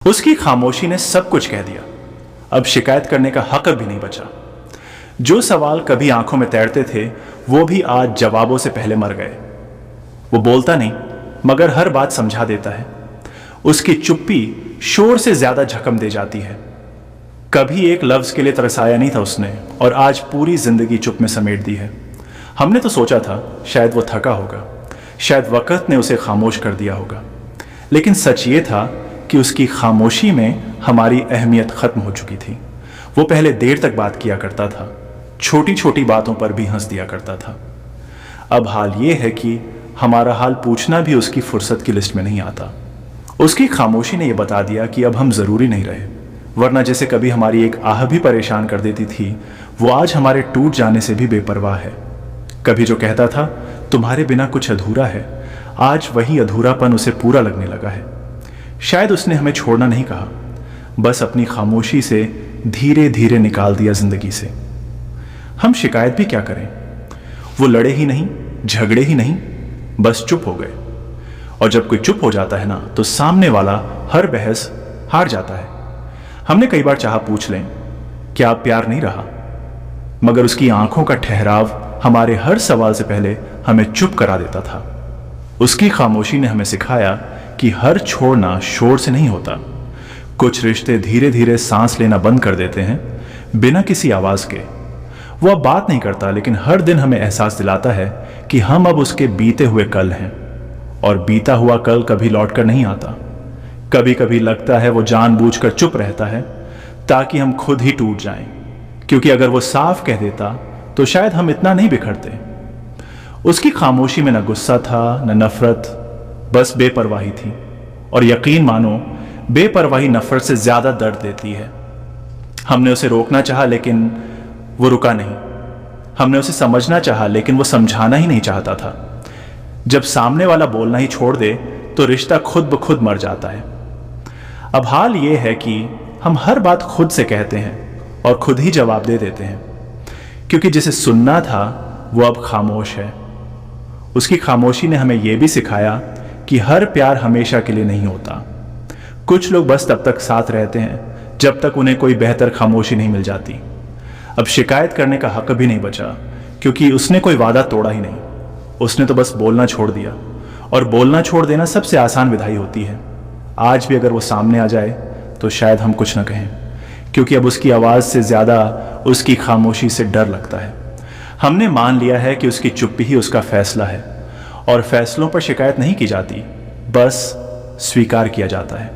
उसकी खामोशी ने सब कुछ कह दिया। अब शिकायत करने का हक भी नहीं बचा। जो सवाल कभी आंखों में तैरते थे वो भी आज जवाबों से पहले मर गए। वो बोलता नहीं मगर हर बात समझा देता है। उसकी चुप्पी शोर से ज्यादा झकम दे जाती है। कभी एक लफ्ज के लिए तरसाया नहीं था उसने और आज पूरी जिंदगी चुप में समेट दी है। हमने तो सोचा था शायद वो थका होगा, शायद वक्त ने उसे खामोश कर दिया होगा, लेकिन सच ये था कि उसकी खामोशी में हमारी अहमियत खत्म हो चुकी थी। वो पहले देर तक बात किया करता था, छोटी छोटी बातों पर भी हंस दिया करता था। अब हाल ये है कि हमारा हाल पूछना भी उसकी फुर्सत की लिस्ट में नहीं आता। उसकी खामोशी ने यह बता दिया कि अब हम जरूरी नहीं रहे, वरना जैसे कभी हमारी एक आह भी परेशान कर देती थी, वो आज हमारे टूट जाने से भी बेपरवाह है। कभी जो कहता था तुम्हारे बिना कुछ अधूरा है, आज वही अधूरापन उसे पूरा लगने लगा है। शायद उसने हमें छोड़ना नहीं कहा, बस अपनी खामोशी से धीरे धीरे निकाल दिया जिंदगी से। हम शिकायत भी क्या करें, वो लड़े ही नहीं, झगड़े ही नहीं, बस चुप हो गए। और जब कोई चुप हो जाता है ना, तो सामने वाला हर बहस हार जाता है। हमने कई बार चाहा पूछ लें क्या अब प्यार नहीं रहा, मगर उसकी आंखों का ठहराव हमारे हर सवाल से पहले हमें चुप करा देता था। उसकी खामोशी ने हमें सिखाया कि हर छोड़ना शोर से नहीं होता। कुछ रिश्ते धीरे धीरे सांस लेना बंद कर देते हैं बिना किसी आवाज के। वो अब बात नहीं करता, लेकिन हर दिन हमें एहसास दिलाता है कि हम अब उसके बीते हुए कल हैं, और बीता हुआ कल कभी लौट कर नहीं आता। कभी कभी लगता है वो जानबूझकर चुप रहता है ताकि हम खुद ही टूट जाएं, क्योंकि अगर वो साफ कह देता तो शायद हम इतना नहीं बिखरते। उसकी खामोशी में न गुस्सा था न नफरत, बस बेपरवाही थी। और यकीन मानो बेपरवाही नफरत से ज्यादा दर्द देती है। हमने उसे रोकना चाहा लेकिन वो रुका नहीं। हमने उसे समझना चाहा लेकिन वो समझाना ही नहीं चाहता था। जब सामने वाला बोलना ही छोड़ दे तो रिश्ता खुद ब खुद मर जाता है। अब हाल ये है कि हम हर बात खुद से कहते हैं और खुद ही जवाब दे देते हैं, क्योंकि जिसे सुनना था वो अब खामोश है। उसकी खामोशी ने हमें यह भी सिखाया कि हर प्यार हमेशा के लिए नहीं होता। कुछ लोग बस तब तक साथ रहते हैं जब तक उन्हें कोई बेहतर खामोशी नहीं मिल जाती। अब शिकायत करने का हक भी नहीं बचा, क्योंकि उसने कोई वादा तोड़ा ही नहीं। उसने तो बस बोलना छोड़ दिया, और बोलना छोड़ देना सबसे आसान विधाई होती है। आज भी अगर वो सामने आ जाए तो शायद हम कुछ न कहें, क्योंकि अब उसकी आवाज से ज्यादा उसकी खामोशी से डर लगता है। हमने मान लिया है कि उसकी चुप्पी ही उसका फैसला है, और फैसलों पर शिकायत नहीं की जाती, बस स्वीकार किया जाता है।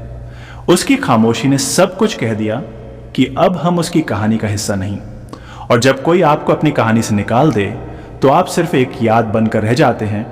उसकी खामोशी ने सब कुछ कह दिया कि अब हम उसकी कहानी का हिस्सा नहीं। और जब कोई आपको अपनी कहानी से निकाल दे तो आप सिर्फ एक याद बनकर रह जाते हैं।